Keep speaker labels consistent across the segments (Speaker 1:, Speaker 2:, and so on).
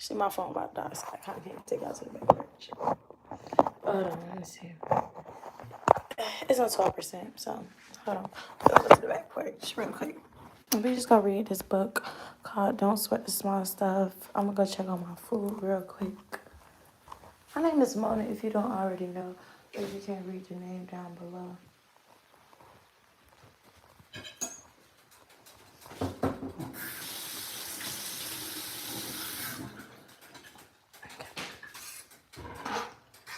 Speaker 1: See, my phone about to die, so I kind of can't take it out to the back porch. Hold on, let me see. It's on 12%, so hold on. I'll go to the back porch real quick. We just gonna read this book called Don't Sweat the Small Stuff. I'm gonna go check on my food real quick. My name is Mona, if you don't already know, or if you can't read the name down below.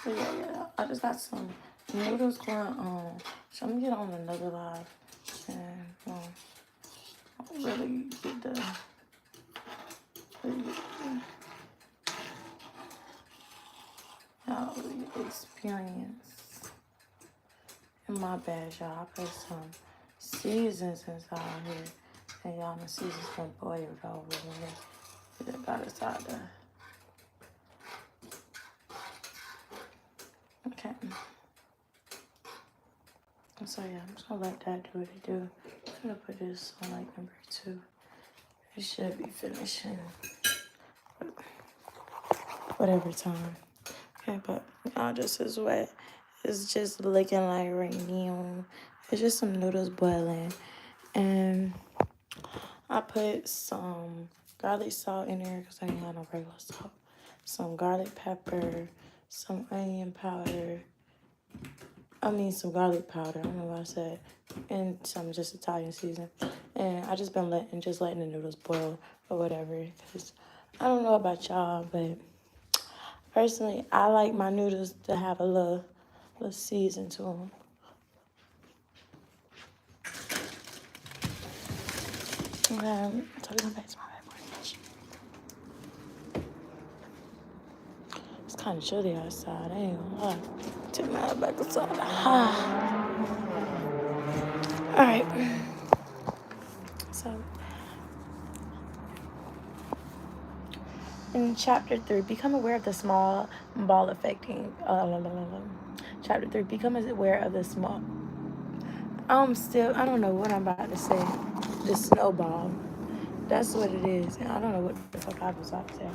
Speaker 1: So yeah, I just got some noodles going on. So I'm gonna get on another live and really get the experience. And my bad, y'all. I put some seasons inside here. And y'all, my seasons been boiled over when they got inside there. Okay. So yeah, I'm just gonna let that do what it do. I'm gonna put this on like number 2. It should be finishing whatever time. Okay, but y'all, just is wet. It's just looking like right now. It's just some noodles boiling. And I put some garlic salt in there because I ain't got no regular salt. Some garlic pepper, some onion powder. Some garlic powder. I don't know what I said. And some just Italian seasoning. And I just been letting the noodles boil or whatever. Because I don't know about y'all, but personally, I like my noodles to have a little season to them. Okay, so we're going back to my porch. It's kind of chilly outside. I ain't gonna lie. Take my head back outside. All right. So, in chapter 3, become aware of the small ball affecting. Chapter 3, become aware of the small. I don't know what I'm about to say. The snowball. That's what it is. And I don't know what the fuck I was about to say.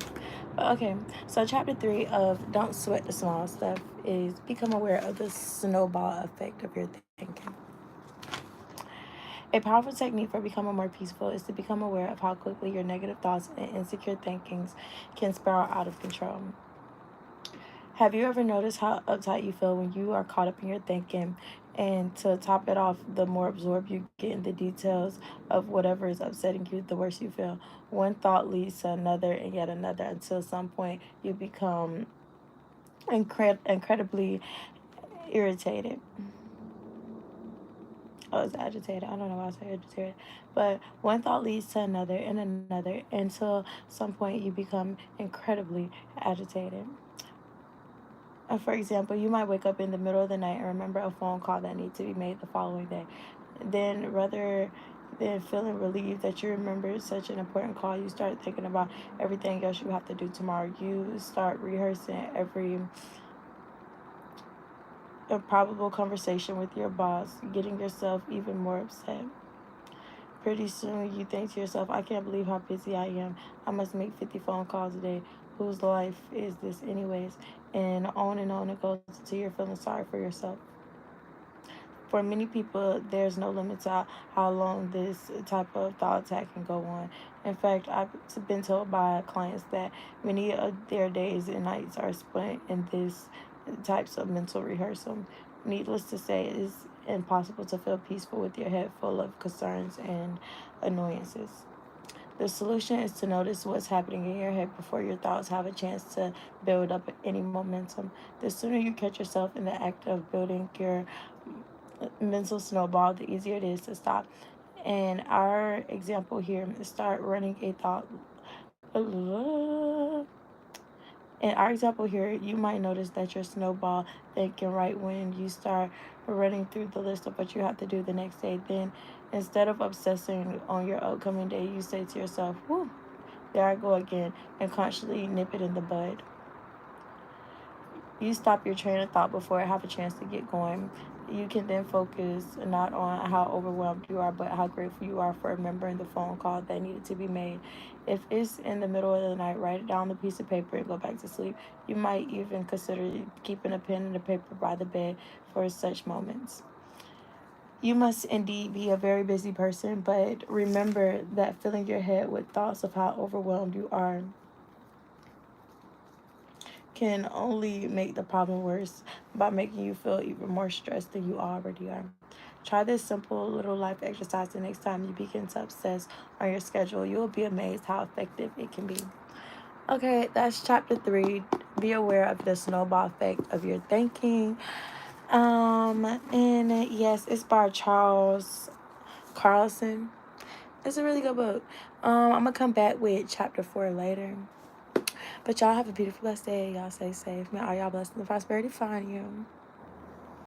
Speaker 1: But okay, so chapter 3 of Don't Sweat the Small Stuff is become aware of the snowball effect of your thinking. A powerful technique for becoming more peaceful is to become aware of how quickly your negative thoughts and insecure thinkings can spiral out of control. Have you ever noticed how uptight you feel when you are caught up in your thinking? And to top it off, the more absorbed you get in the details of whatever is upsetting you, the worse you feel. One thought leads to another and yet another until some point you become incredibly irritated. Oh, it's agitated. I don't know why I say agitated. But one thought leads to another and another until some point you become incredibly agitated. For example, you might wake up in the middle of the night and remember a phone call that needs to be made the following day. Then, rather than feeling relieved that you remembered such an important call, you start thinking about everything else you have to do tomorrow. You start rehearsing every improbable conversation with your boss, getting yourself even more upset. Pretty soon, you think to yourself, I can't believe how busy I am. I must make 50 phone calls a day. Whose life is this anyways? And on it goes until you're feeling sorry for yourself. For many people, there's no limit to how long this type of thought attack can go on. In fact, I've been told by clients that many of their days and nights are spent in these types of mental rehearsal. Needless to say, it is impossible to feel peaceful with your head full of concerns and annoyances. The solution is to notice what's happening in your head before your thoughts have a chance to build up any momentum. The sooner you catch yourself in the act of building your mental snowball, the easier it is to stop. And our example here is start running a thought. In our example here, you might notice that your snowball thinking right when you start running through the list of what you have to do the next day. Then, instead of obsessing on your upcoming day, you say to yourself, whew, there I go again, and consciously nip it in the bud. You stop your train of thought before it have a chance to get going. you can then focus not on how overwhelmed you are, but how grateful you are for remembering the phone call that needed to be made. If it's in the middle of the night, write it down on a piece of paper and go back to sleep. You might even consider keeping a pen and a paper by the bed for such moments. You must indeed be a very busy person, but remember that filling your head with thoughts of how overwhelmed you are can only make the problem worse by making you feel even more stressed than you already are. Try this simple little life exercise the next time you begin to obsess on your schedule. You will be amazed how effective it can be. Okay, that's chapter 3. Be aware of the snowball effect of your thinking. And yes, it's by Charles Carlson. It's a really good book. I'm gonna come back with chapter 4 later. But y'all have a beautiful, blessed day. Y'all stay safe. May all y'all blessings and prosperity find you.